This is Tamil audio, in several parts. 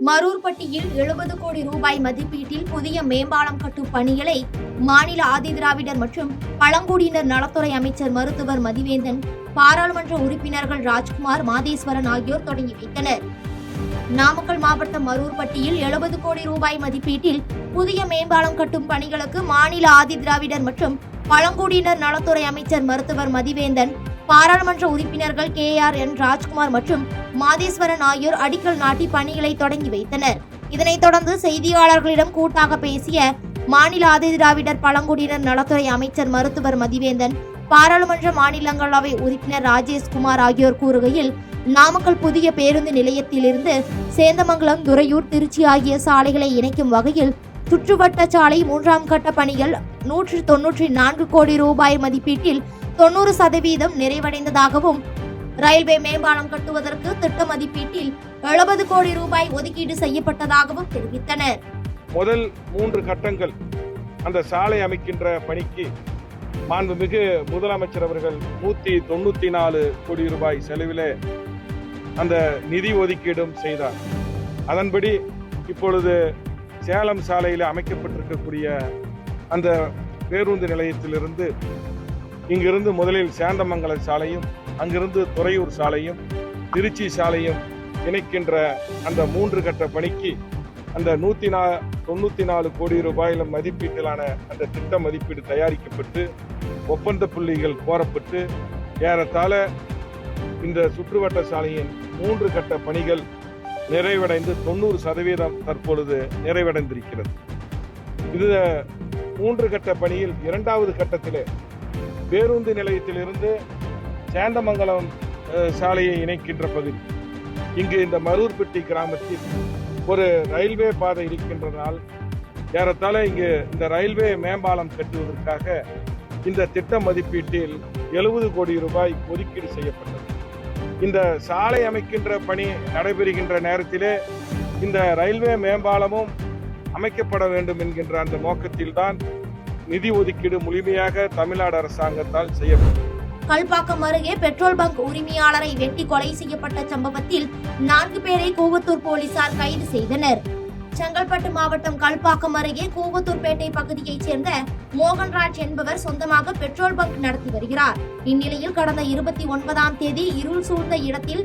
மரூர்பட்டியில் 70 கோடி ரூபாய் மதிப்பீட்டில் புதிய மேம்பாலம் கட்டும் பணிகளை மாநில ஆதிதிராவிடர் மற்றும் பழங்குடியினர் நலத்துறை அமைச்சர் மருத்துவர் மதிவேந்தன், பாராளுமன்ற உறுப்பினர்கள் ராஜ்குமார், மாதேஸ்வரன் ஆகியோர் தொடங்கி வைத்தனர். நாமக்கல் மாவட்டம் மரூர்பட்டியில் 70 கோடி ரூபாய் மதிப்பீட்டில் புதிய மேம்பாலம் கட்டும் பணிகளுக்கு மாநில ஆதிதிராவிடர் மற்றும் பழங்குடியினர் நலத்துறை அமைச்சர் மருத்துவர் மதிவேந்தன், பாராளுமன்ற உறுப்பினர்கள் KRN ராஜ்குமார் மற்றும் மாதேஸ்வரன் ஆகியோர் அடிக்கல் நாட்டி பணிகளை தொடங்கி வைத்தனர். இதனைத் தொடர்ந்து செய்தியாளர்களிடம் கூட்டாக பேசிய மாநில ஆதிதிராவிடர் பழங்குடியினர் நலத்துறை அமைச்சர் மருத்துவர் மதிவேந்தன், பாராளுமன்ற மாநிலங்களவை உறுப்பினர் ராஜேஷ்குமார் ஆகியோர் கூறுகையில், நாமக்கல் புதிய பேருந்து நிலையத்திலிருந்து சேந்தமங்கலம், துறையூர், திருச்சி ஆகிய சாலைகளை இணைக்கும் வகையில் சுற்றுவட்ட சாலை 3ஆம் கட்ட பணிகள் 194 கோடி ரூபாய் மதிப்பீட்டில் 90% நிறைவடைந்ததாகவும், ரயில்வே மேம்பாலம் கட்டுவதற்கு திட்ட மதிப்பீட்டில் 70 கோடி ரூபாய் ஒதுக்கீடு செய்யப்பட்டதாகவும் தெரிவித்தனர். முதல் 3 கட்டங்கள் அந்த சாலை அமைக்கின்ற பணிக்கு மாண்புமிகு முதலமைச்சர் அவர்கள் 194 கோடி ரூபாய் செலவிலே அந்த நிதி ஒதுக்கீடும் செய்தார். அதன்படி இப்பொழுது சேலம் சாலையில் அமைக்கப்பட்டிருக்கக்கூடிய அந்த பேருந்து நிலையத்திலிருந்து இங்கிருந்து முதலில் சேந்தமங்கலம் சாலையும், அங்கிருந்து துறையூர் சாலையும், திருச்சி சாலையும் இணைக்கின்ற அந்த 3 கட்ட பணிக்கு அந்த 194 கோடி ரூபாயில மதிப்பீட்டிலான அந்த திட்ட மதிப்பீடு தயாரிக்கப்பட்டு ஒப்பந்த புள்ளிகள் கோரப்பட்டு ஏறத்தாழ இந்த சுற்றுவட்ட சாலையின் 3 கட்ட பணிகள் நிறைவடைந்து 90% தற்பொழுது நிறைவடைந்திருக்கிறது. இது 3 கட்ட பணியில் 2வது கட்டத்திலே பேருந்து நிலையத்திலிருந்து சேந்தமங்கலம் சாலையை இணைக்கின்ற பகுதி, இங்கு இந்த மரூர்பட்டி கிராமத்தில் ஒரு ரயில்வே பாதை இருக்கின்றதால் ஏறத்தாழ இங்கு இந்த ரயில்வே மேம்பாலம் கட்டுவதற்காக இந்த திட்ட மதிப்பீட்டில் 70 கோடி ரூபாய் ஒதுக்கீடு செய்யப்பட்டது. இந்த சாலை அமைக்கின்ற பணி நடைபெறுகின்ற நேரத்திலே இந்த ரயில்வே மேம்பாலமும் அமைக்கப்பட வேண்டும் என்கின்ற அந்த நோக்கத்தில்தான் நிதி ஒதுக்கீடு முழுமையாக தமிழ்நாடு அரசாங்கத்தால் செய்யப்பட்டது. கல்பாக்கம் அருகே பெட்ரோல் பங்க் உரிமையாளரை வெட்டி கொலை செய்யப்பட்ட சம்பவத்தில் 4 பேரை கூவத்தூர் போலீசார் கைது செய்தனர். செங்கல்பட்டு மாவட்டம் கல்பாக்கம் அருகே கூவத்தூர்பேட்டை பகுதியைச் சேர்ந்த மோகன்ராஜ் என்பவர் சொந்தமாக பெட்ரோல் பங்க் நடத்தி வருகிறார். இந்நிலையில் கடந்த 29ஆம் தேதி இருள் சூழ்ந்த இடத்தில்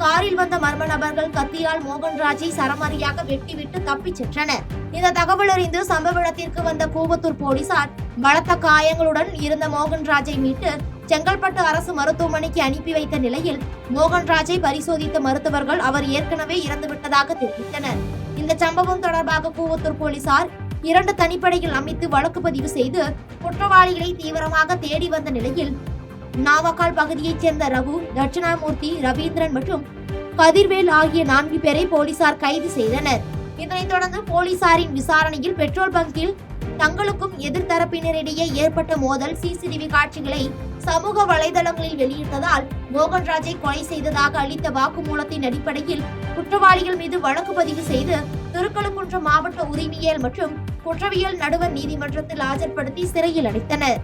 காரில் வந்த மர்ம நபர்கள் கத்தியால் மோகன்ராஜை சரமாரியாக வெட்டிவிட்டு தப்பிச் சென்றனர். இந்த தகவல் அறிந்து சம்பவ இடத்திற்கு வந்த கூவத்தூர் போலீசார் பலத்த காயங்களுடன் இருந்த மோகன்ராஜை மீட்டு செங்கல்பட்டு அரசு மருத்துவமனைக்கு அனுப்பி வைத்த நிலையில் மோகன்ராஜை பரிசோதித்த மருத்துவர்கள் அவர் ஏற்கனவே இறந்துவிட்டதாக தெரிவித்தனர். இந்த சம்பவம் தொடர்பாக கூவத்தூர் போலீசார் 2 தனிப்படைகள் அமைத்து வழக்கு பதிவு செய்து குற்றவாளிகளை தீவிரமாக தேடி வந்த நிலையில் நாவக்கால் பகுதியைச் சேர்ந்த ரகு, தட்சிணாமூர்த்தி, ரவீந்திரன் மற்றும் கதிர்வேல் ஆகிய 4 பேரை போலீசார் கைது செய்தனர். இதனைத் தொடர்ந்து போலீசாரின் விசாரணையில் பெட்ரோல் பங்கில் தங்களுக்கும் எதிர்த்தரப்பினரிடையே ஏற்பட்ட மோதல் CCTV காட்சிகளை சமூக வலைதளங்களில் வெளியிட்டதால் மோகன்ராஜை கொலை செய்ததாக அளித்த வாக்குமூலத்தின் அடிப்படையில் குற்றவாளிகள் மீது வழக்கு பதிவு செய்து திருக்கழுக்குன்றம் மாவட்ட உரிமையியல் மற்றும் குற்றவியல் நடுவர் நீதிமன்றத்தில் ஆஜர்படுத்தி சிறையில் அடைத்தனர்.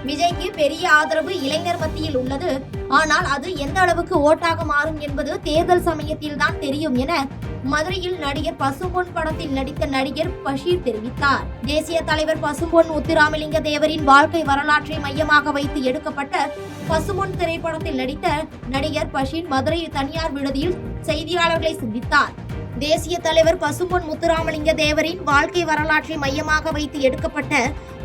விஜய்க்கு பெரிய ஆதரவு இளைஞர் மத்தியில் உள்ளது. ஆனால் அது எந்த அளவுக்கு ஓட்டாக மாறும் என்பது தேர்தல் சமயத்தில் தான் தெரியும் என மதுரையில் நடிகர் பசும்பொன் படத்தில் நடித்த நடிகர் பஷீர் தெரிவித்தார். தேசிய தலைவர் பசும்பொன் முத்துராமலிங்க தேவரின் வாழ்க்கை வரலாற்றை மையமாக வைத்து எடுக்கப்பட்ட பசும்பொன் திரைப்படத்தில் நடித்த நடிகர் பஷீர் மதுரை தனியார் விடுதியில் செய்தியாளர்களை சந்தித்தார். தேசிய தலைவர் பசும்பொன் முத்துராமலிங்க தேவரின் வாழ்க்கை வரலாற்றை மையமாக வைத்து எடுக்கப்பட்ட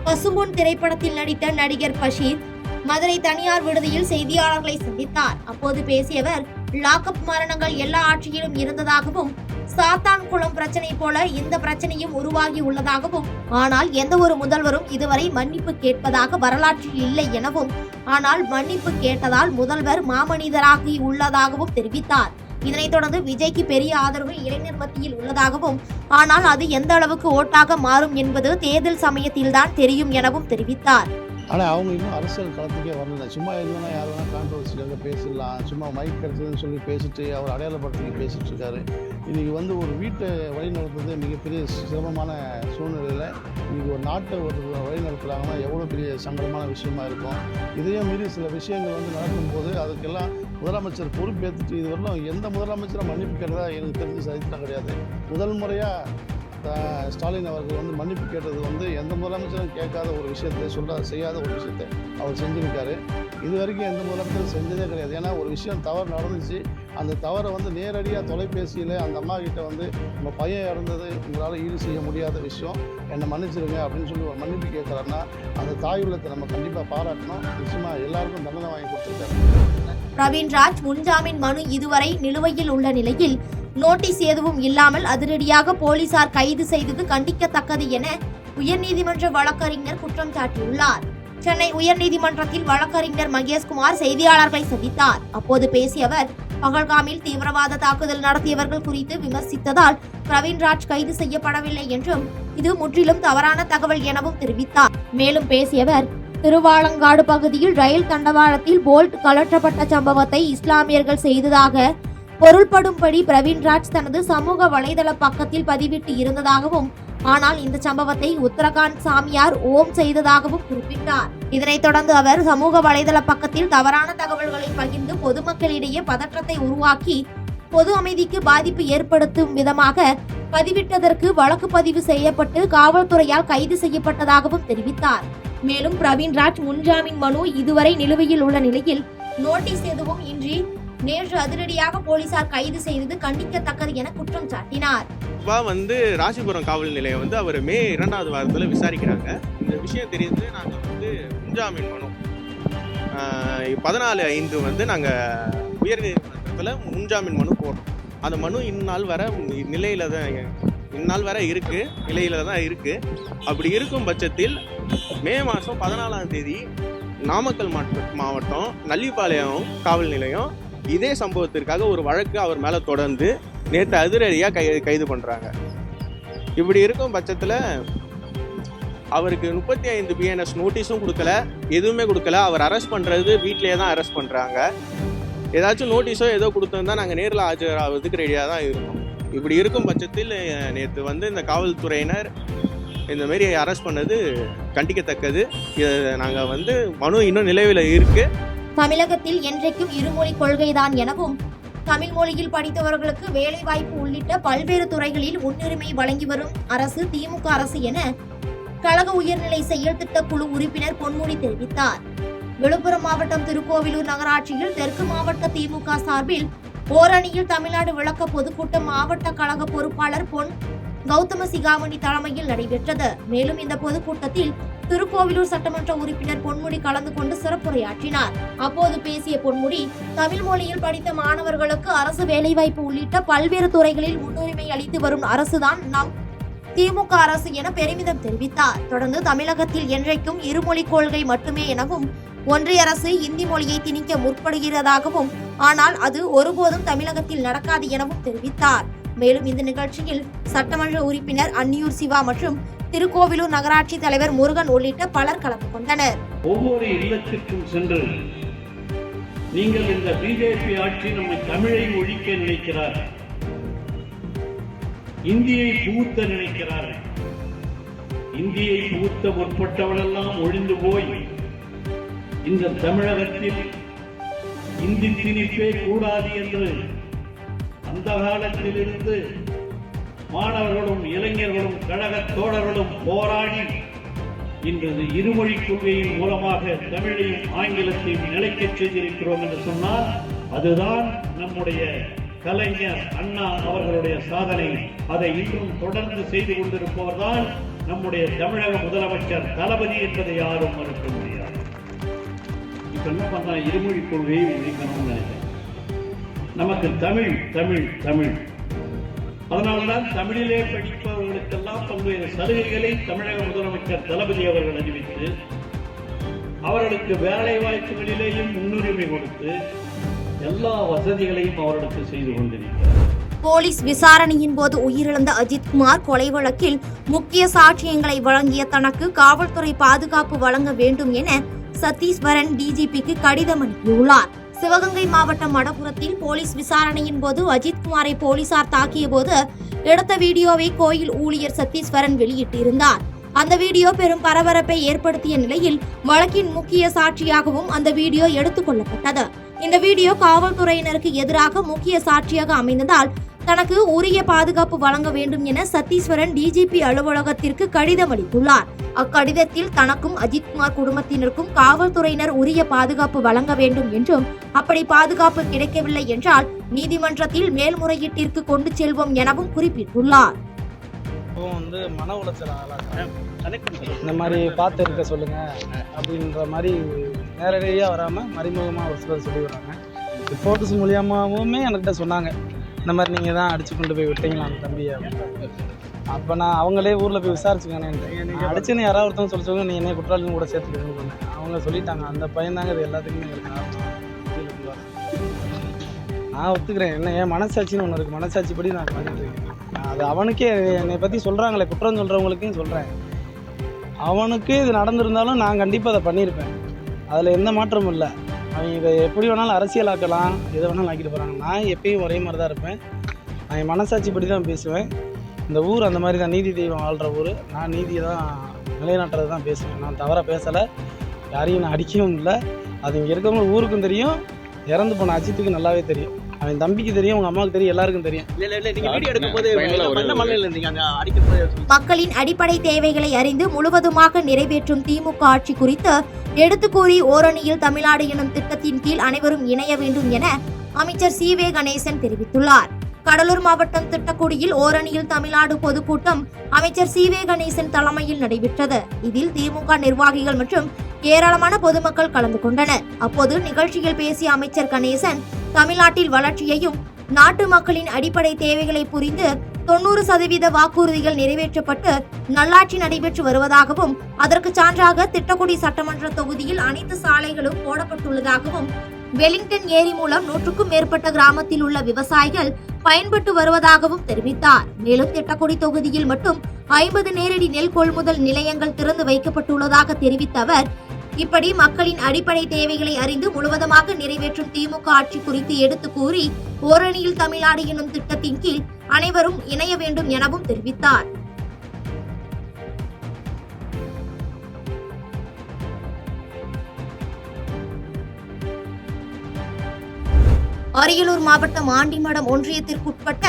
பசும்பொன் திரைப்படத்தில் நடித்த நடிகர் பஷீர் மதுரை தனியார் விடுதியில் செய்தியாளர்களை சந்தித்தார். அப்போது பேசியவர், லாக்அப் மரணங்கள் எல்லா ஆட்சியிலும் இருந்ததாகவும், சாத்தான்குளம் பிரச்சனை போல இந்த பிரச்சனையும் உருவாகி உள்ளதாகவும், ஆனால் எந்த ஒரு முதல்வரும் இதுவரை மன்னிப்பு கேட்பதாக வரலாற்றில் இல்லை எனவும், ஆனால் மன்னிப்பு கேட்டதால் முதல்வர் மாமனிதராகி உள்ளதாகவும் தெரிவித்தார். இதனைத் தொடர்ந்து விஜய்க்கு பெரிய ஆதரவு இளைஞர் மத்தியில் உள்ளதாகவும், ஆனால் அது எந்த அளவுக்கு ஓட்டாக மாறும் என்பது தேர்தல் சமயத்தில் தான் தெரியும் எனவும் தெரிவித்தார். ஆனால் அவங்க இன்னும் அரசியல் களத்துக்கே வரல. சும்மா எதுனா யார் வேணால் கான்ட்ரவர்சிக்காக பேசிடலாம், சும்மா மைக் கிடைச்சதுன்னு சொல்லி பேசிட்டு அவர் அடையாளப்படுத்தி பேசிட்டு இருக்காரு. இன்றைக்கி வந்து ஒரு வீட்டை வழி நடத்துறது மிகப்பெரிய சிரமமான சூழ்நிலையில் இன்றைக்கி ஒரு நாட்டை ஒரு வழி நடத்துகிறாங்கன்னா எவ்வளோ பெரிய சங்கடமான விஷயமா இருக்கும். இதையும் மீறி சில விஷயங்கள் வந்து நடக்கும்போது அதுக்கெல்லாம் முதலமைச்சர் பொறுப்பேற்றுட்டு இதுவரைக்கும் எந்த முதலமைச்சரும் மன்னிப்பு கேட்டதா எனக்கு தெரிஞ்சு சரித்திரம் கிடையாது. முதல் முறையாக ஸ்டாலின் அவர்கள் வந்து மன்னிப்பு கேட்டது வந்து எந்த முதலமைச்சரும் கேட்காத ஒரு விஷயத்தை செய்யாத ஒரு விஷயத்தை அவர் செஞ்சுருக்காரு. இது வரைக்கும் எந்த முதலமைச்சரும் செஞ்சதே கிடையாது. ஏன்னா ஒரு விஷயம் தவறு நடந்துச்சு, அந்த தவறை வந்து நேரடியாக தொலைபேசியில் அந்த அம்மா கிட்ட வந்து நம்ம பையன் இறந்தது உங்களால் ஈடு செய்ய முடியாத விஷயம், என்னை மன்னிச்சிருங்க அப்படின்னு சொல்லி ஒரு மன்னிப்பு கேட்குறாருன்னா அந்த தாய் உள்ளத்தை நம்ம கண்டிப்பாக பாராட்டணும். நிச்சயமாக எல்லாருக்கும் தண்டனை வாங்கி கொடுத்துருக்காரு. பிரவீன்ராஜ் முன்ஜாமீன் மனு இதுவரை நிலுவையில் உள்ள நிலையில் நோட்டீஸ் எதுவும் இல்லாமல் அதிரடியாக போலீசார் கைது செய்தது கண்டிக்கத்தக்கது என உயர்நீதிமன்ற வழக்கறிஞர் குற்றம் சாட்டியுள்ளார். சென்னை உயர்நீதிமன்றத்தில் வழக்கறிஞர் மகேஷ்குமார் செய்தியாளர்களை சந்தித்தார். அப்போது பேசிய அவர், பகல்காமில் தீவிரவாத தாக்குதல் நடத்தியவர்கள் குறித்து விமர்சித்ததால் பிரவீன்ராஜ் கைது செய்யப்படவில்லை என்றும் இது முற்றிலும் தவறான தகவல் எனவும் தெரிவித்தார். மேலும் பேசியவர், திருவாலங்காடு பகுதியில் ரயில் தண்டவாளத்தில் போல்ட் கழற்றப்பட்ட சம்பவத்தை இஸ்லாமியர்கள் செய்ததாக பொருள்படும்படி பிரவீன்ராஜ் தனது சமூக வலைதள பக்கத்தில் பதிவிட்டு இருந்ததாகவும், ஆனால் இந்த சம்பவத்தை உத்தரகாண்ட் சாமியார் ஓம் செய்ததாகவும் குறிப்பிட்டார். இதனைத் தொடர்ந்து அவர் சமூக வலைதள பக்கத்தில் தவறான தகவல்களை பகிர்ந்து பொதுமக்களிடையே பதற்றத்தை உருவாக்கி பொது அமைதிக்கு பாதிப்பு ஏற்படுத்தும் விதமாக பதிவிட்டதற்கு வழக்கு பதிவு செய்யப்பட்டு காவல்துறையால் கைது செய்யப்பட்டதாகவும் தெரிவித்தார். மேலும் பிரவீன்ராஜ் முன்ஜாமீன் மனு இதுவரை நிலுவையில் உள்ள நிலையில் நோட்டீஸ் எதுவும் இன்றி நேற்று அதிரடியாக போலீசார் கைது செய்தது கண்டிக்கத்தக்கது என குற்றம் சாட்டினார். வந்து ராசிபுரம் காவல் நிலையம் வந்து அவர் மே 2வது வாரத்தில் விசாரிக்கிறாங்க. இந்த விஷயம் தெரிந்து நாங்கள் வந்து முன்ஜாமீன் மனு 14/5 வந்து நாங்கள் உயர்நீதிமன்றத்தில் முன்ஜாமீன் மனு போடுறோம். அந்த மனு இந்நாள் வர நிலையில தான் இருக்கு. அப்படி இருக்கும் பட்சத்தில் மே மாதம் 14ஆம் தேதி நாமக்கல் மாவட்டம் நல்லிப்பாளையம் காவல் நிலையம் இதே சம்பவத்திற்காக ஒரு வழக்கு அவர் மேலே தொடர்ந்து நேற்று அதிரடியாக கைது பண்ணுறாங்க. இப்படி இருக்கும் பட்சத்தில் அவருக்கு 35 BNS நோட்டீஸும் கொடுக்கல, எதுவுமே கொடுக்கல. அவர் அரெஸ்ட் பண்ணுறது வீட்டிலேயே தான் அரெஸ்ட் பண்ணுறாங்க. ஏதாச்சும் நோட்டீஸோ ஏதோ கொடுத்துருந்தா நாங்கள் நேரில் ஆஜராகிறதுக்கு ரெடியாக தான் இருக்கோம். இப்படி இருக்கும் பட்சத்தில் நேற்று வந்து இந்த காவல்துறையினர் இந்தமாரி அரெஸ்ட் பண்ணது கண்டிக்கத்தக்கது. இதை நாங்கள் வந்து மனு இன்னும் நிலுவையில் இருக்குது. தமிழகத்தில் என்றைக்கும் இருமொழி கொள்கைதான் எனவும், தமிழ் மொழியில் படித்தவர்களுக்கு வேலை வாய்ப்பு உள்ளிட்ட பல்வேறு துறைகளில் முன்னுரிமை வழங்கி வரும் அரசு திமுக அரசு என கழக உயர்நிலை செயல் திட்ட குழு உறுப்பினர் பொன்முடி தெரிவித்தார். விழுப்புரம் மாவட்டம் திருக்கோவிலூர் நகராட்சியில் தெற்கு மாவட்ட திமுக சார்பில் ஓரணியில் தமிழ்நாடு விளக்க பொதுக்கூட்டம் மாவட்ட கழக பொறுப்பாளர் பொன் கௌதம சிகாமணி தலைமையில் நடைபெற்றது. மேலும் இந்த பொதுக்கூட்டத்தில் திருக்கோவிலூர் சட்டமன்ற உறுப்பினர் பொன்முடி கலந்து கொண்டு சிறப்புரையாற்றினார். அப்போது பேசிய பொன்முடி, தமிழ் மொழியில் படித்த மாணவர்களுக்கு அரசு வேலைவாய்ப்பு உள்ளிட்ட பல்வேறு துறைகளில் முன்னுரிமை அளித்து வரும் அரசுதான் நம் திமுக அரசு என பெருமிதம் தெரிவித்தார். தொடர்ந்து தமிழகத்தில் என்றைக்கும் இருமொழி கொள்கை மட்டுமே எனவும், ஒன்றிய அரசு இந்தி மொழியை திணிக்க முற்படுகிறதாகவும், ஆனால் அது ஒருபோதும் தமிழகத்தில் நடக்காது எனவும் தெரிவித்தார். மேலும் இந்த நிகழ்ச்சியில் சட்டமன்ற உறுப்பினர் அன்னியூர் சிவா மற்றும் திருக்கோவிலூர் நகராட்சி தலைவர் முருகன் உள்ளிட்ட பலர் கலந்து கொண்டனர். ஒவ்வொரு இல்லத்திற்கும் சென்று நீங்கள் இந்த பிஜேபி ஆட்சி நம்மை தமிழை ஒழிக்க நினைக்கிறார், இந்தியை புகுத்த நினைக்கிறார்கள். இந்தியை புகுத்த முற்பட்டவளெல்லாம் ஒழிந்து போய் இந்த தமிழகத்தில் இந்தி திணிப்பே கூடாது என்று அந்த காலத்திலிருந்து மாணவர்களும் இளைஞர்களும் கழக தோழர்களும் போராடி இன்று இருமொழி கொள்கையின் மூலமாக தமிழையும் ஆங்கிலத்தையும் நிலைக்கச் செய்திருக்கிறோம் என்று சொன்னால் அதுதான் நம்முடைய கலைஞர் அண்ணா அவர்களுடைய சாதனை. அதை இன்னும் தொடர்ந்து செய்து கொண்டிருப்பவர்தான் நம்முடைய தமிழக முதலமைச்சர் தளபதி என்பதை யாரும் மறுக்க முடியாது. இப்ப என்ன பண்ண இருமொழி கொள்கையை ஒழிக்கணும்னு நினைக்கிறேன். நமக்கு தமிழ் தமிழ் தமிழ். அதனால்தான் தமிழிலே படிப்பவர்களுக்கெல்லாம் பல்வேறு சலுகைகளை தமிழக முதலமைச்சர் தளபதி அவர்கள் அறிவித்து அவர்களுக்கு வேலை வாய்ப்புகளிலேயும் முன்னுரிமை கொடுத்து எல்லா வசதிகளையும் அவர்களுக்கு செய்து கொண்டிருக்கிறார். போலீஸ் விசாரணையின் போது உயிரிழந்த அஜித்குமார் கொலை வழக்கில் முக்கிய சாட்சியங்களை வழங்கிய தனக்கு காவல்துறை பாதுகாப்பு வழங்க வேண்டும் என சத்தீஸ்வரன் டிஜிபிக்கு கடிதம் அனுப்பியுள்ளார். சிவகங்கை மாவட்டம் மடப்புரத்தில் போலீஸ் விசாரணையின் போது அஜித்குமாரை போலீசார் தாக்கிய போது எடுத்த வீடியோவை கோயில் ஊழியர் சத்தீஸ்வரன் வெளியிட்டிருந்தார். அந்த வீடியோ பெரும் பரபரப்பை ஏற்படுத்திய நிலையில் வழக்கின் முக்கிய சாட்சியாகவும் அந்த வீடியோ எடுத்துக் கொள்ளப்பட்டது. இந்த வீடியோ காவல்துறையினருக்கு எதிராக முக்கிய சாட்சியாக அமைந்ததால் தனக்கு உரிய பாதுகாப்பு வழங்க வேண்டும் என சத்தீஸ்வரன் டிஜிபி அலுவலகத்திற்கு கடிதம் அளித்துள்ளார். அக்கடிதத்தில் தனக்கும் அஜித்குமார் குடும்பத்தினருக்கும் காவல்துறையினர் உரிய பாதுகாப்பு வழங்க வேண்டும் என்றும் அப்படி பாதுகாப்பு கிடைக்கவில்லை என்றால் நீதிமன்றத்தில் மேல்முறையீட்டிற்கு கொண்டு செல்வோம் எனவும் குறிப்பிட்டுள்ளார். மன உளைச்சல் இந்த மாதிரி பார்த்து இருக்க சொல்லுங்க அப்படின்ற மாதிரி நேரடியாக வராமல் மறைமுகமாக ஒரு சிலர் சொல்லி வராங்க. ரிப்போர்ட்ஸ் மூலியமாகவுமே என்கிட்ட சொன்னாங்க, இந்த மாதிரி நீங்கள் தான் அடித்து கொண்டு போய் விட்டீங்களா அந்த தம்பியை. அப்போ நான் அவங்களே ஊரில் போய் விசாரிச்சுக்கானேன்ட்டு அடிச்சுன்னு யாராவது ஒருத்தவங்க சொல்லி சொல்லுங்க, நீ என்ன குற்றாலின்னு கூட சேர்த்துக்கணும்னு சொன்னேன். அவங்க சொல்லிட்டாங்க, அந்த பையன் தாங்க இது எல்லாத்துக்குமே இருக்கு. நான் ஒத்துக்கிறேன், என்ன என் மனசாட்சின்னு ஒன்று இருக்குது, மனசாட்சிப்படி நான் பண்ணிட்டு இருக்கேன். அது அவனுக்கே என்னை பற்றி சொல்கிறாங்களே, குற்றம் சொல்கிறவங்களுக்கும் சொல்கிறேன், அவனுக்கு இது நடந்திருந்தாலும் நான் கண்டிப்பாக அதை பண்ணியிருப்பேன். அதில் எந்த மாற்றமும் இல்லை. அவங்க இதை எப்படி வேணாலும் அரசியலாக்கலாம், எதை வேணாலும் ஆக்கிட்டு போகிறாங்க. நான் எப்பயும் ஒரே மாதிரி தான் இருப்பேன். நான் என் மனசாட்சிப்படி தான் பேசுவேன். இந்த ஊர் அந்த மாதிரி தான், நீதி தெய்வம் வாழ்கிற ஊர். நான் நீதியை தான் நிலைநாட்டுறது தான் பேசுவேன். நான் தவறாக பேசலை, யாரையும் நான் அடிக்கவும் இல்லை. அது இங்கே இருக்கவங்க ஊருக்கும் தெரியும், இறந்து போன அஜித்துக்கு நல்லாவே தெரியும், அவன் தம்பிக்கு தெரியும், உங்க அம்மாவுக்கு தெரியும், எல்லாருக்கும் தெரியும். மக்களின் அடிப்படை தேவைகளை அறிந்து முழுவதுமாக நிறைவேற்றும் திமுக ஆட்சி குறித்து எடுத்து கூறி ஓரணியில் தமிழ்நாடு எனும் திட்டத்தின் கீழ் அனைவரும் இணைய வேண்டும் என அமைச்சர் சி.வே. கணேசன் தெரிவித்துள்ளார். கடலூர் மாவட்டம் திட்டக்குடியில் ஓரணியில் தமிழ்நாடு பொதுக்கூட்டம் அமைச்சர் சி.வே. கணேசன் தலைமையில் நடைபெற்றது. இதில் திமுக நிர்வாகிகள் மற்றும் ஏராளமான பொதுமக்கள் கலந்து கொண்டனர். அப்போது நிகழ்ச்சியில் பேசிய அமைச்சர் கணேசன், தமிழ்நாட்டில் வளர்ச்சியையும் நாட்டு மக்களின் அடிப்படை தேவைகளை புரிந்து 90% வாக்குறுதிகள் நிறைவேற்றப்பட்டு நல்லாட்சி நடைபெற்று வருவதாகவும் அதற்கு சான்றாக திட்டக்குடி சட்டமன்ற தொகுதியில் அனைத்து சாலைகளும் போடப்பட்டுள்ளதாகவும் வெலிங்டன் ஏரி மூலம் 100க்கும் மேற்பட்ட கிராமத்தில் உள்ள விவசாயிகள் பயன்பட்டு வருவதாகவும் தெரிவித்தார். மேலும் திட்டக்குடி தொகுதியில் மட்டும் 50 நேரடி நெல் கொள்முதல் நிலையங்கள் திறந்து வைக்கப்பட்டுள்ளதாக தெரிவித்த அவர், இப்படி மக்களின் அடிப்படை தேவைகளை அறிந்து முழுவதுமாக நிறைவேற்றும் திமுக ஆட்சி குறித்து எடுத்து கூறி ஓரணியில் தமிழ்நாடு எனும் திட்டத்தின் கீழ் அனைவரும் இணைய வேண்டும் எனவும் தெரிவித்தார். அரியலூர் மாவட்டம் ஆண்டிமடம் ஒன்றியத்திற்குட்பட்ட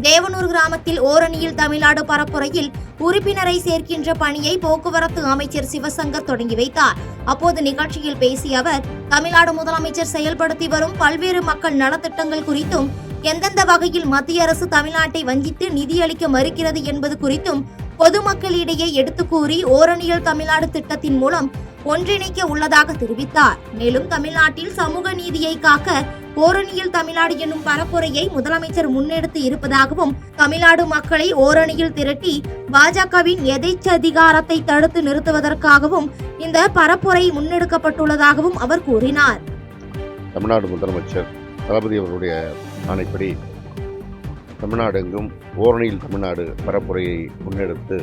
தேவனூர் கிராமத்தில் ஓரணியில் தமிழ்நாடு பரப்புரையில் உறுப்பினரை சேர்க்கின்ற பணியை போக்குவரத்து அமைச்சர் சிவசங்கர் தொடங்கி வைத்தார். அப்போது நிகழ்ச்சியில் பேசிய அவர், தமிழ்நாடு முதலமைச்சர் செயல்படுத்தி வரும் பல்வேறு மக்கள் நலத்திட்டங்கள் குறித்தும் எந்தெந்த வகையில் மத்திய அரசு தமிழ்நாட்டை வஞ்சித்து நிதியளிக்க மறுக்கிறது என்பது குறித்தும் பொதுமக்களிடையே எடுத்து கூறி ஓரணியில் தமிழ்நாடு திட்டத்தின் மூலம் ஒன்றிணைக்க உள்ளதாக தெரிவித்தார். மேலும் தமிழ்நாட்டில் சமூக நீதியை காக்க ஓரணியில் தமிழ்நாடு என்னும் பரப்புரையை முதலமைச்சர் முன்னெடுத்து இருப்பதாகவும் தமிழ்நாடு மக்களை ஓரணியில் திரட்டி பாஜகவின் எதேச்சதிகாரத்தை தடுத்து நிறுத்துவதற்காகவும் இந்த பரப்புரை முன்னெடுக்கப்பட்டுள்ளதாகவும் அவர் கூறினார். தமிழ்நாடு முதலமைச்சர் தளபதி அவர்களுடைய ஆணைப்படி தமிழ்நாடு எங்கும் ஓரணியில் தமிழ்நாடு பரப்புரையை முன்னெடுத்து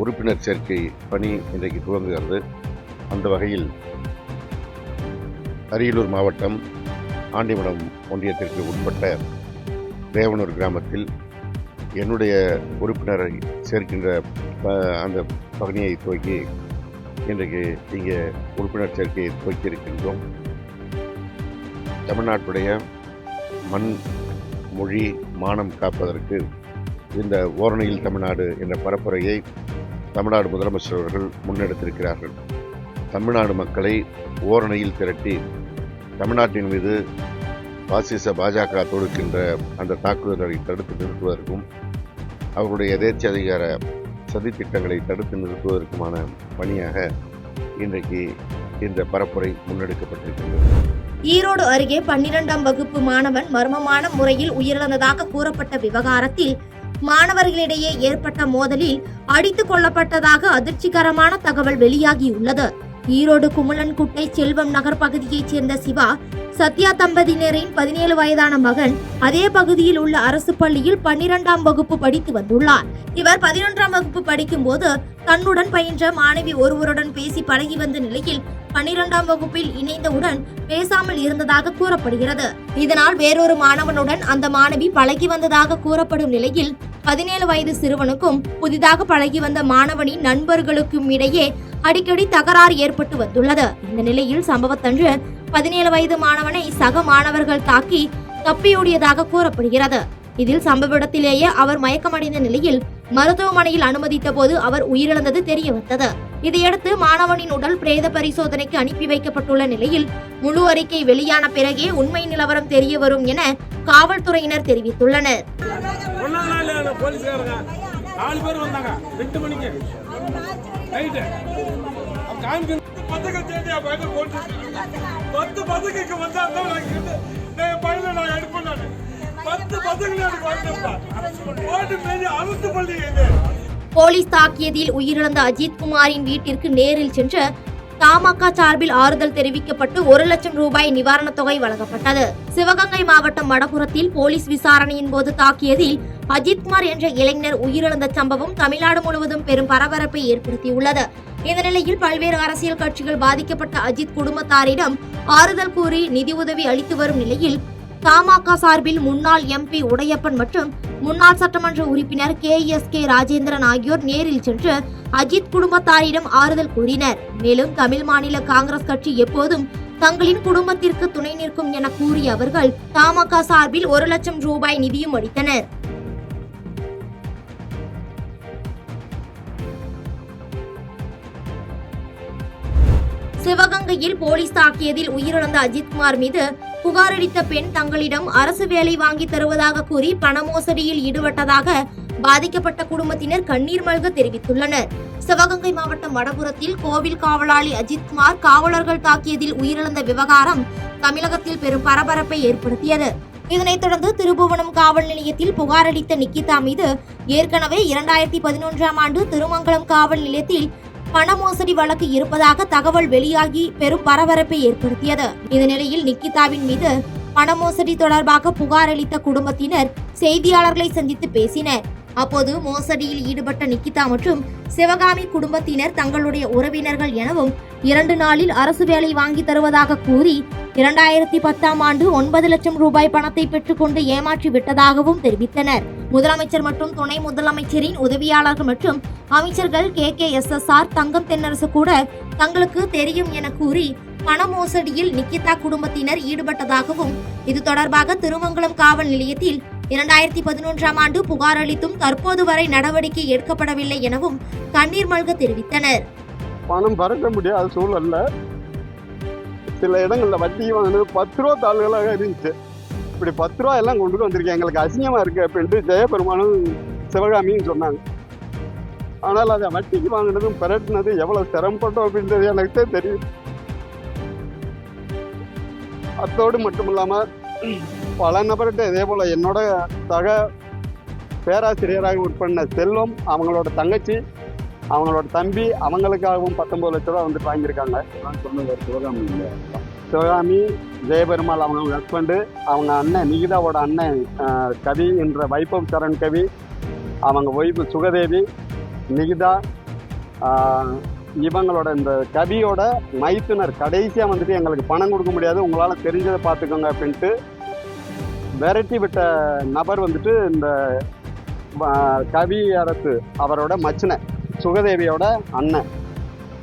உறுப்பினர் சேர்க்கை பணி இன்றைக்கு துவங்குகிறது. அந்த வகையில் அரியலூர் மாவட்டம் ஆண்டிமடம் ஒன்றியத்திற்கு உட்பட்ட தேவனூர் கிராமத்தில் என்னுடைய உறுப்பினரை சேர்க்கின்ற அந்த பணியை துவக்கி இன்றைக்கு இங்கே உறுப்பினர் சேர்க்கையை துவக்கி இருக்கின்றோம். தமிழ்நாட்டுடைய மண், மொழி, மானம் காப்பதற்கு இந்த ஓரணியில் தமிழ்நாடு என்ற பரப்புரையை தமிழ்நாடு முதலமைச்சர் அவர்கள் முன்னெடுத்திருக்கிறார்கள். தமிழ்நாடு மக்களை ஓரணியில் திரட்டி தமிழ்நாட்டின் மீது பாசிச பாஜக தொடுக்கின்ற அந்த தாக்குதல்களை தடுத்து நிறுத்துவதற்கும் அவர்களுடைய எதேச்சதிகார சதித்திட்டங்களை தடுத்து நிறுத்துவதற்குமான பணியாக இன்றைக்கு இந்த பரப்புரை முன்னெடுக்கப்பட்டிருக்கிறது. ஈரோடு அருகே 12ஆம் வகுப்பு மாணவன் மர்மமான முறையில் உயிரிழந்ததாக கூறப்பட்ட விவகாரத்தில் மாணவர்களிடையே ஏற்பட்ட மோதலில் அடித்துக் கொல்லப்பட்டதாக அதிர்ச்சிகரமான தகவல் வெளியாகியுள்ளது. ஈரோடு குமலன்குட்டை செல்வம் நகர் பகுதியைச் சேர்ந்த சிவா, சத்யா தம்பதியினரின் 17 வயதான மகன் அதே பகுதியில் உள்ள அரசு பள்ளியில் 12ஆம் வகுப்பு படித்து வந்துள்ளார். இவர் 11ஆம் வகுப்பு படிக்கும் போது தன்னுடன் பயின்ற மாணவி ஒருவருடன் பேசி பழகி வந்த நிலையில் 12ஆம் வகுப்பில் இணைந்தவுடன் பேசாமல் இருந்ததாக கூறப்படுகிறது. இதனால் வேறொரு மாணவனுடன் அந்த மாணவி பழகி வந்ததாக கூறப்படும் நிலையில் 17 வயது சிறுவனுக்கும் புதிதாக பழகி வந்த மாணவனின் நண்பர்களுக்கும் இடையே அடிக்கடி தகராறு ஏற்பட்டு வந்துள்ளது. இந்த நிலையில் சம்பவத்தன்று 17 வயது மாணவனை சக மாணவர்கள் தாக்கி தப்பியோடியதாக கூறப்படுகிறது. இதில் சம்பவ இடத்திலேயே அவர் மயக்கமடைந்த நிலையில் மருத்துவமனையில் அனுமதித்த போது அவர் உயிரிழந்தது தெரிய வந்தது. இதையடுத்து மாணவனின் உடல் பிரேத பரிசோதனைக்கு அனுப்பி வைக்கப்பட்டுள்ள நிலையில் முழு அறிக்கை வெளியான பிறகே உண்மை நிலவரம் தெரிய வரும் என காவல்துறையினர் தெரிவித்துள்ளனர். போலீஸ் தாக்கியதில் உயிரிழந்த அஜித்குமாரின் வீட்டிற்கு நேரில் சென்று தமாக சார்பில் ஆறுதல் தெரிவிக்கப்பட்டு 1 லட்சம் ரூபாய் நிவாரணத் தொகை வழங்கப்பட்டது. சிவகங்கை மாவட்டம் வடபுறத்தில் போலீஸ் விசாரணையின் போது தாக்கியதில் அஜித்குமார் என்ற இளைஞர் உயிரிழந்த சம்பவம் தமிழ்நாடு முழுவதும் பெரும் பரபரப்பை ஏற்படுத்தியுள்ளது. இந்த நிலையில் பல்வேறு அரசியல் கட்சிகள் பாதிக்கப்பட்ட அஜித் குடும்பத்தாரிடம் ஆறுதல் கூறி நிதி உதவி அளித்து வரும் நிலையில் தமாக சார்பில் முன்னாள் MP உடையப்பன் மற்றும் முன்னாள் சட்டமன்ற உறுப்பினர் KSK ராஜேந்திரன் ஆகியோர் நேரில் சென்று அஜித் குடும்பத்தாரிடம் ஆறுதல் கூறினர். மேலும் தமிழ் மாநில காங்கிரஸ் கட்சி எப்போதும் தங்களின் குடும்பத்திற்கு துணை நிற்கும் என கூறிய அவர்கள் தமாக சார்பில் 1 லட்சம் ரூபாய் நிதியும் அளித்தனர். சிவகங்கையில் போலீஸ் தாக்கியதில் உயிரிழந்த அஜித்குமார் மீது புகார் அளித்த பெண் தங்களிடம் அரசு வேலை வாங்கி தருவதாக கூறி பண மோசடியில் ஈடுபட்டதாக பாதிக்கப்பட்ட குடும்பத்தினர் கண்ணீர் மல்க தெரிவித்துள்ளனர். சிவகங்கை மாவட்டம் வடபுறத்தில் கோவில் காவலாளி அஜித்குமார் காவலர்கள் தாக்கியதில் உயிரிழந்த விவகாரம் தமிழகத்தில் பெரும் பரபரப்பை ஏற்படுத்தியது. இதனைத் தொடர்ந்து திருபுவனம் காவல் நிலையத்தில் புகார் அளித்த நிக்கிதா மீது ஏற்கனவே 2011ஆம் ஆண்டு திருமங்கலம் காவல் நிலையத்தில் பண மோசடி வழக்கு இருப்பதாக தகவல் வெளியாகி பெரும் பரபரப்பை ஏற்படுத்தியது. இந்த நிலையில் நிக்கிதாவின் மீது பண மோசடி தொடர்பாக புகார் அளித்த குடும்பத்தினர் செய்தியாளர்களை சந்தித்து பேசினர். அப்போது மோசடியில் ஈடுபட்ட நிக்கிதா மற்றும் சிவகாமி குடும்பத்தினர் தங்களுடைய உறவினர்கள் எனவும் 2 நாளில் அரசு வேலை வாங்கி தருவதாக கூறி 2010ஆம் ஆண்டு 9 லட்சம் ரூபாய் பணத்தை பெற்றுக்கொண்டு ஏமாற்றி விட்டதாகவும் தெரிவித்தனர். முதலமைச்சர் மற்றும் துணை முதலமைச்சரின் உதவியாளர்கள் மற்றும் அமைச்சர்கள் KKSSR தங்கம் தென்னரசு கூட தங்களுக்கு தெரியும் என கூறி பண மோசடியில் நிக்கிதா குடும்பத்தினர் ஈடுபட்டதாகவும் இது தொடர்பாக திருமங்கலம் காவல் நிலையத்தில் 2011ஆம் ஆண்டு புகார் அளித்தும் தற்போது வரை நடவடிக்கை எடுக்கப்படவில்லை எனவும் கண்ணீர் மல்க தெரிவித்தனர். பணம் பறக்க முடியாத சூழல்ல சில இடங்கள்ல வட்டி வாங்கினது 10 ரூபா தாள்களாக இருந்துச்சு. இப்படி 10 ரூபா எல்லாம் கொண்டு வந்திருக்கேன், எங்களுக்கு அசிங்கமா இருக்கு அப்படின்ட்டு ஜெயபெருமானும் சிவகாமியும் சொன்னாங்க. ஆனால் அதை வட்டிக்கு வாங்கினதும் பெரட்டினது எவ்வளவு சிரமப்பட்டோம் அப்படின்றது எனக்கு தெரியும். அத்தோடு மட்டும் இல்லாம பல நபர்கிட்ட இதே போல என்னோட சக பேராசிரியராக ஒர்க் பண்ண செல்வம், அவங்களோட தங்கச்சி, அவங்களோட தம்பி, அவங்களுக்காகவும் 19 லட்ச ரூபா வந்துட்டு வாங்கியிருக்காங்க. சிவகாமி, ஜெயபெருமாள் அவங்க ஹஸ்பண்டு, அவங்க அண்ணன் நிகிதாவோட அண்ணன் கவி என்ற வைபவ் சரண் கவி, அவங்க ஒய்ஃபு சுகதேவி, நிகிதா, இவங்களோட இந்த கவியோட மைத்துனர் கடைசியாக வந்துட்டு எங்களுக்கு பணம் கொடுக்க முடியாது, உங்களால் தெரிஞ்சதை பார்த்துக்கோங்க அப்படின்ட்டு விரட்டி விட்ட நபர் வந்துட்டு இந்த கவி அரசு அவரோட மச்சினை சுகதேவியோட அண்ணன்.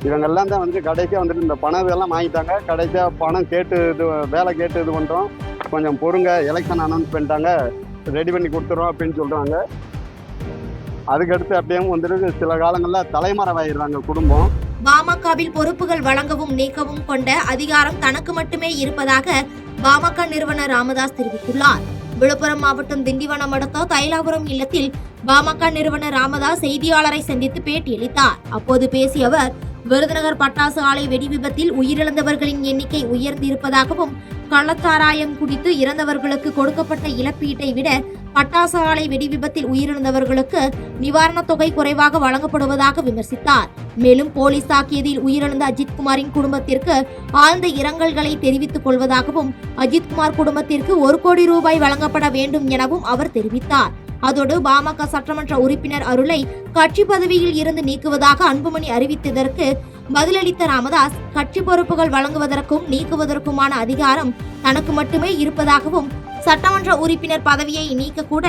இவங்கெல்லாம் தான் வந்துட்டு கடைசியாக வந்துட்டு இந்த பணம் இதெல்லாம் வாங்கிட்டாங்க. கடைசியாக பணம் கேட்டு வேலை கேட்டு இது பண்ணுறோம், கொஞ்சம் பொறுங்க, எலெக்ஷன் அனௌன்ஸ் பண்ணிட்டாங்க, ரெடி பண்ணி கொடுத்துறோம் அப்படின்னு சொல்கிறாங்க. அதுக்கடுத்து அப்படியே வந்துட்டு சில காலங்களில் தலைமறைவாயிடுறாங்க குடும்பம். பாமகவில் பொறுப்புகள் வழங்கவும் நீக்கவும் கொண்ட அதிகாரம் தனக்கு மட்டுமே இருப்பதாக பாமக நிறுவனர் ராமதாஸ் தெரிவித்துள்ளார். விழுப்புரம் மாவட்டம் திண்டிவனம் அடுத்த தைலாபுரம் இல்லத்தில் பாமக நிறுவனர் ராமதாஸ் செய்தியாளரை சந்தித்து பேட்டியளித்தார். அப்போது பேசிய அவர், விருதுநகர் பட்டாசு ஆலை வெடி விபத்தில் உயிரிழந்தவர்களின் எண்ணிக்கை உயர்ந்திருப்பதாகவும் கள்ளச்சாராயம் குடித்து இறந்தவர்களுக்கு கொடுக்கப்பட்ட இழப்பீட்டை விட பட்டாசு ஆலை வெடி விபத்தில் உயிரிழந்தவர்களுக்கு நிவாரணத் தொகை குறைவாக வழங்கப்படுவதாக விமர்சித்தார். மேலும் போலீஸ் தாக்கியதில் உயிரிழந்த அஜித்குமாரின் குடும்பத்திற்கு ஆழ்ந்த இரங்கல்களை தெரிவித்துக் கொள்வதாகவும் அஜித்குமார் குடும்பத்திற்கு 1 கோடி ரூபாய் வழங்கப்பட வேண்டும் எனவும் அவர் தெரிவித்தார். அதோடு பாமக சட்டமன்ற உறுப்பினர் அருளை கட்சி பதவியில் இருந்து நீக்குவதாக அன்புமணி அறிவித்ததற்கு பதிலளித்த ராமதாஸ், கட்சி பொறுப்புகள் வழங்குவதற்கும் நீக்குவதற்குமான அதிகாரம் தனக்கு மட்டுமே இருப்பதாகவும், சட்டமன்ற உறுப்பினர் பதவியை நீக்கக்கூட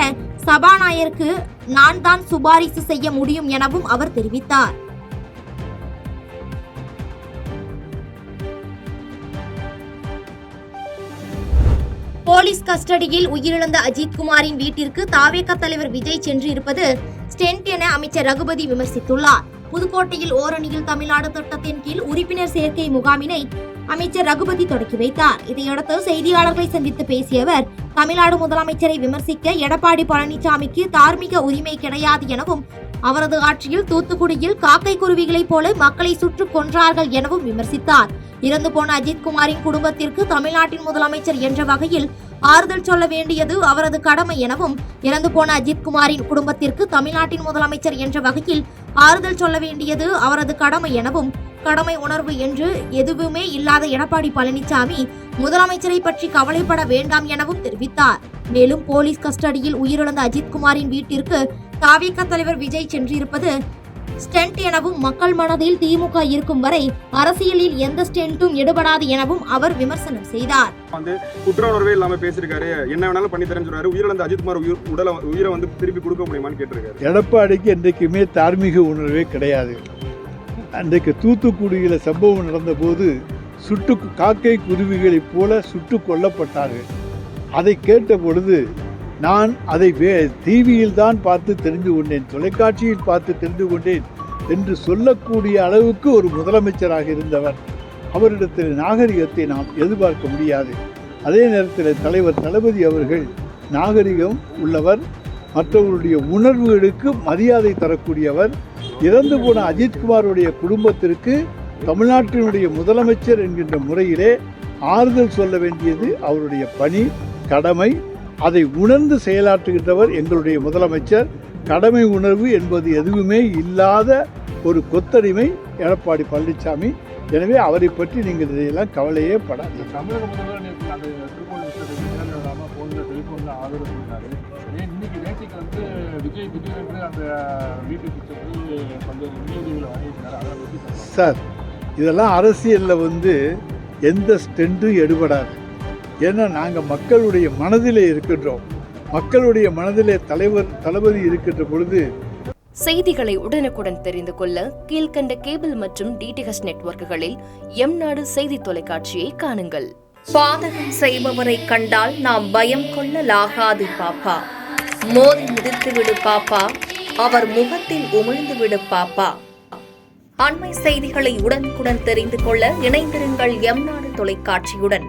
சபாநாயகருக்கு நான் தான் சிபாரிசு செய்ய முடியும் எனவும் அவர் தெரிவித்தார். போலீஸ் கஸ்டடியில் உயிரிழந்த அஜித்குமாரின் வீட்டிற்கு தாவேக தலைவர் விஜய் சென்று இருப்பது ஸ்டென்ட் என அமைச்சர் ரகுபதி விமர்சித்துள்ளார். புதுக்கோட்டையில் ஓரணியில் தமிழ்நாடு திட்டத்தின் கீழ் உறுப்பினர் சேர்க்கை முகாமினை அமைச்சர் ரகுபதி தொடக்கி வைத்தார். இதையடுத்து செய்தியாளர்களை சந்தித்து பேசிய அவர், தமிழ்நாடு முதலமைச்சரை விமர்சிக்க எடப்பாடி பழனிசாமிக்கு தார்மீக உரிமை கிடையாது எனவும், அவரது ஆட்சியில் தூத்துக்குடியில் காக்கை குருவிகளைப் போல மக்களை சுட்டு கொன்றார்கள் எனவும் விமர்சித்தார். இறந்து போன அஜித்குமாரின் குடும்பத்திற்கு தமிழ்நாட்டின் முதலமைச்சர் என்ற வகையில் ஆறுதல் சொல்ல வேண்டியது அவரது கடமை எனவும், இறந்து போன அஜித்குமாரின் குடும்பத்திற்கு தமிழ்நாட்டின் முதலமைச்சர் என்ற வகையில் ஆறுதல் சொல்ல வேண்டியது அவரது கடமை எனவும், கடமை உணர்வு என்று எதுவுமே இல்லாத எடப்பாடி பழனிசாமி முதலமைச்சரை பற்றி கவலைப்பட வேண்டாம் எனவும் தெரிவித்தார். மேலும் போலீஸ் கஸ்டடியில் உயிரிழந்த அஜித்குமாரின் வீட்டிற்கு தாவேக தலைவர் விஜய் சென்றிருப்பது ஸ்டென்ட் எனவும், மக்கள் மனதில் திமுக இருக்கும் வரை அரசியலில் எந்த ஸ்டென்ட்டும் எடுபடாது எனவும் அவர் விமர்சனம் செய்தார். குற்ற உணர்வே இல்லாம பேசிருக்காரு, என்ன வேணாலும் பண்ணி தரேன்னு சொல்றாரு. உயிரிழந்த அஜித்குமார் உயிரை திருப்பி கொடுக்க முடியுமான்னு கேட்டிருக்காரு. எடப்பாடிக்கு என்றைக்குமே தார்மீக உணர்வே கிடையாது. அன்றைக்கு தூத்துக்குடியில் சம்பவம் நடந்த போது காக்கை குருவிகளைப் போல சுட்டு கொல்லப்பட்டார்கள். அதை கேட்ட பொழுது நான் அதை டிவியில் தான் பார்த்து தெரிந்து கொண்டேன், தொலைக்காட்சியில் பார்த்து தெரிந்து கொண்டேன் என்று சொல்லக்கூடிய அளவுக்கு ஒரு முதலமைச்சராக இருந்தவர். அவரிடத்தில் நாகரிகத்தை நாம் எதிர்பார்க்க முடியாது. அதே நேரத்தில் தலைவர் தளபதி அவர்கள் நாகரிகம் உள்ளவர், மற்றவர்களுடைய உணர்வுகளுக்கு மரியாதை தரக்கூடியவர். இறந்து போன அஜித்குமாருடைய குடும்பத்திற்கு தமிழ்நாட்டினுடைய முதலமைச்சர் என்கின்ற முறையிலே ஆறுதல் சொல்ல வேண்டியது அவருடைய பணி, கடமை. அதை உணர்ந்து செயலாற்றுகின்றவர் எங்களுடைய முதலமைச்சர். கடமை உணர்வு என்பது எதுவுமே இல்லாத ஒரு கொத்தடிமை எடப்பாடி பழனிசாமி. எனவே அவரை பற்றி நீங்கள் இதையெல்லாம் கவலையே படாது. தமிழக முதல்வர் அந்த திருப்பூர் டெலிஃபோன்ல ஆதரவு சொன்னாரு. இன்னைக்கு நேற்றுக்கு விஜய் திடீரென்று அந்த வீட்டுக்கு சென்று பல்வேறு நிதியுதவிகளை வாங்கியிருக்கிறார். சார், இதெல்லாம் அரசியலில் எந்த ஸ்டெண்டும் எடுபடாது. ஏன்னா நாங்கள் மக்களுடைய மனதிலே இருக்கின்றோம். மக்களுடைய மனதிலே தளபதி இருக்கின்ற பொழுது செய்திகளை உடனுக்குடன் தெரிந்து கொள்ள கீழ்கண்ட கேபிள் மற்றும் டிடிஹெச் நெட்வொர்க்குகளில் எம்நாடு செய்தி தொலைக்காட்சியை காணுங்கள். பாதகம் செய்பவரை கண்டால் நாம் பயம் கொள்ளலாகாது பாப்பா. மோதி மிதித்து விடு பாப்பா, அவர் முகத்தில் உமிழ்ந்து விடு பாப்பா. அண்மை செய்திகளை உடனுக்குடன் தெரிந்து கொள்ள இணைந்திருங்கள் எம்நாடு தொலைக்காட்சியுடன்.